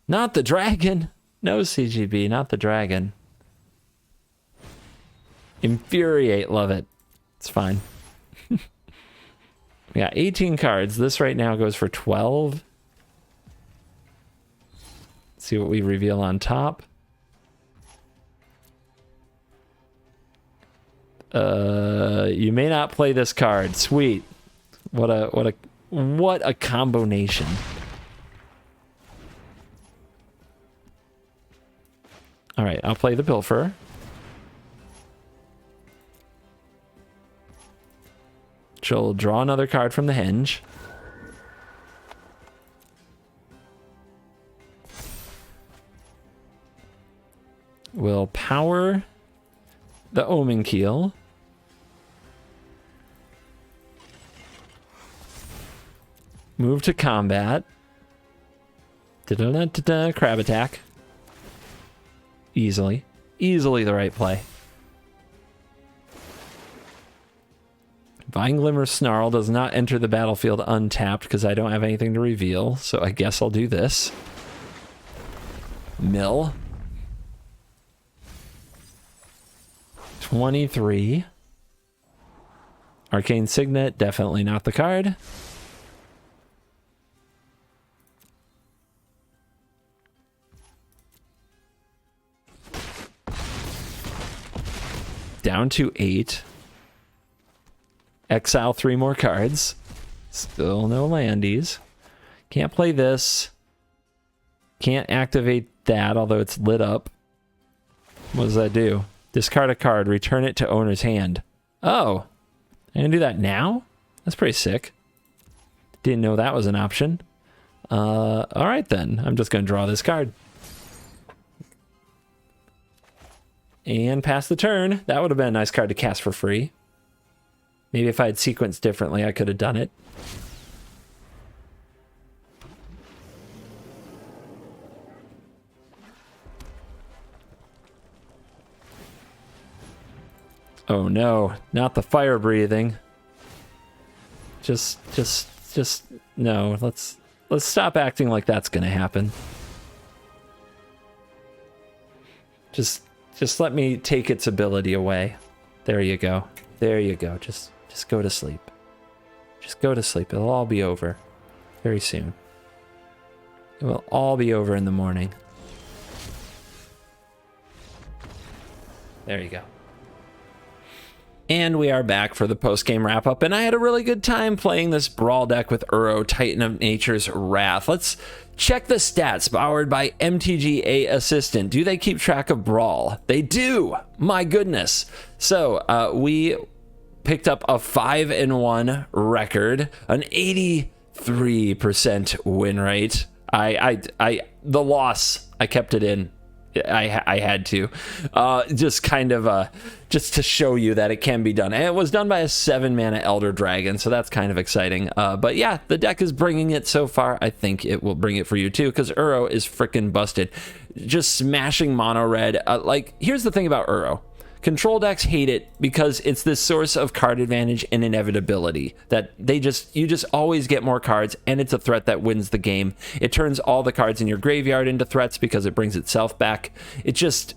Not the dragon. No, CGB, not the dragon. Infuriate, love it. It's fine. We got 18 cards. This right now goes for 12. Let's see what we reveal on top. You may not play this card. Sweet. What a combination. All right, I'll play the Pilfer. She'll draw another card from the Henge. We'll power the Omen Keel. Move to combat. Da-da-da-da-da, crab attack. Easily. Easily the right play. Vine Glimmer Snarl does not enter the battlefield untapped because I don't have anything to reveal, so I guess I'll do this. Mill. 23. Arcane Signet, definitely not the card. Down to 8. Exile 3 more cards. Still no landies. Can't play this. Can't activate that, although it's lit up. What does that do? Discard a card, return it to owner's hand. Oh, I can do that now? That's pretty sick. Didn't know that was an option. All right then, I'm just gonna draw this card. And pass the turn. That would have been a nice card to cast for free. Maybe if I had sequenced differently, I could have done it. Oh no, not the fire breathing. Just no. Let's stop acting like that's gonna happen. Just let me take its ability away. There you go. There you go. Just go to sleep. Just go to sleep. It'll all be over very soon. It will all be over in the morning. There you go. And we are back for the post-game wrap-up, and I had a really good time playing this Brawl deck with Uro, Titan of Nature's Wrath. Let's check the stats powered by MTG Assistant. Do they keep track of Brawl? They do! My goodness. So, we picked up a 5-1 record, an 83% win rate. The loss, I kept it in. I had to, just kind of, just to show you that it can be done. And it was done by a 7-mana Elder Dragon, so that's kind of exciting. But yeah, the deck is bringing it so far. I think it will bring it for you too, because Uro is freaking busted. Just smashing mono red. Like, here's the thing about Uro. Control decks hate it because it's this source of card advantage and inevitability that you just always get more cards, and it's a threat that wins the game. It turns all the cards in your graveyard into threats because it brings itself back. It just,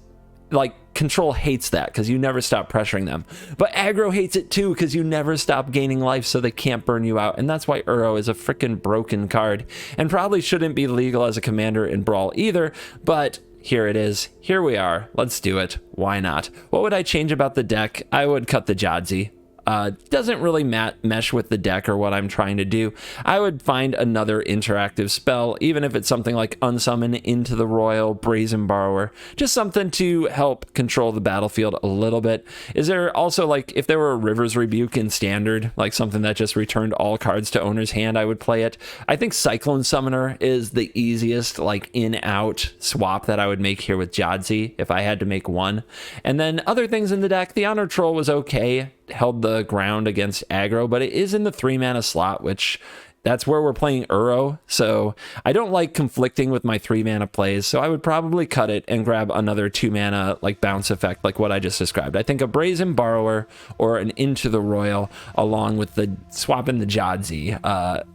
like, Control hates that because you never stop pressuring them. But aggro hates it too because you never stop gaining life, so they can't burn you out. And that's why Uro is a freaking broken card and probably shouldn't be legal as a commander in Brawl either, but here it is. Here we are. Let's do it. Why not? What would I change about the deck? I would cut the Jadzi. Doesn't really mesh with the deck or what I'm trying to do. I would find another interactive spell, even if it's something like Unsummon, Into the Royal, Brazen Borrower, just something to help control the battlefield a little bit. Is there also, like, if there were a River's Rebuke in Standard, like something that just returned all cards to owner's hand, I would play it. I think Cyclone Summoner is the easiest, like, in-out swap that I would make here with Jadzi, if I had to make one. And then other things in the deck, the Honor Troll was okay, held the ground against aggro, but it is in the 3-mana slot, which that's where we're playing Uro, so I don't like conflicting with my 3-mana plays, so I would probably cut it and grab another 2-mana like bounce effect like what I just described. I think a Brazen Borrower or an Into the Royal along with the swapping the Jadzi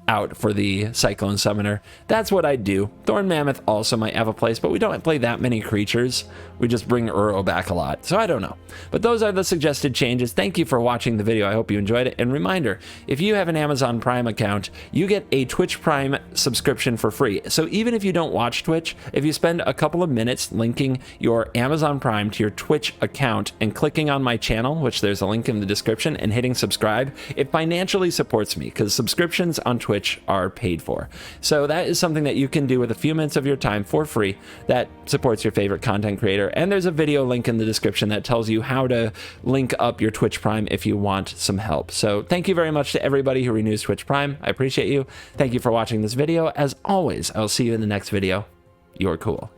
out for the Cyclone Summoner. That's what I'd do. Thorn Mammoth also might have a place, but we don't play that many creatures. We just bring Uro back a lot, so I don't know. But those are the suggested changes. Thank you for watching the video. I hope you enjoyed it. And reminder, if you have an Amazon Prime account, you get a Twitch Prime subscription for free. So even if you don't watch Twitch, if you spend a couple of minutes linking your Amazon Prime to your Twitch account and clicking on my channel, which there's a link in the description, and hitting subscribe, it financially supports me because subscriptions on Twitch are paid for. So that is something that you can do with a few minutes of your time for free that supports your favorite content creator. And there's a video link in the description that tells you how to link up your Twitch Prime if you want some help. So thank you very much to everybody who renews Twitch Prime. I appreciate you. Thank you for watching this video. As always, I'll see you in the next video. You're cool.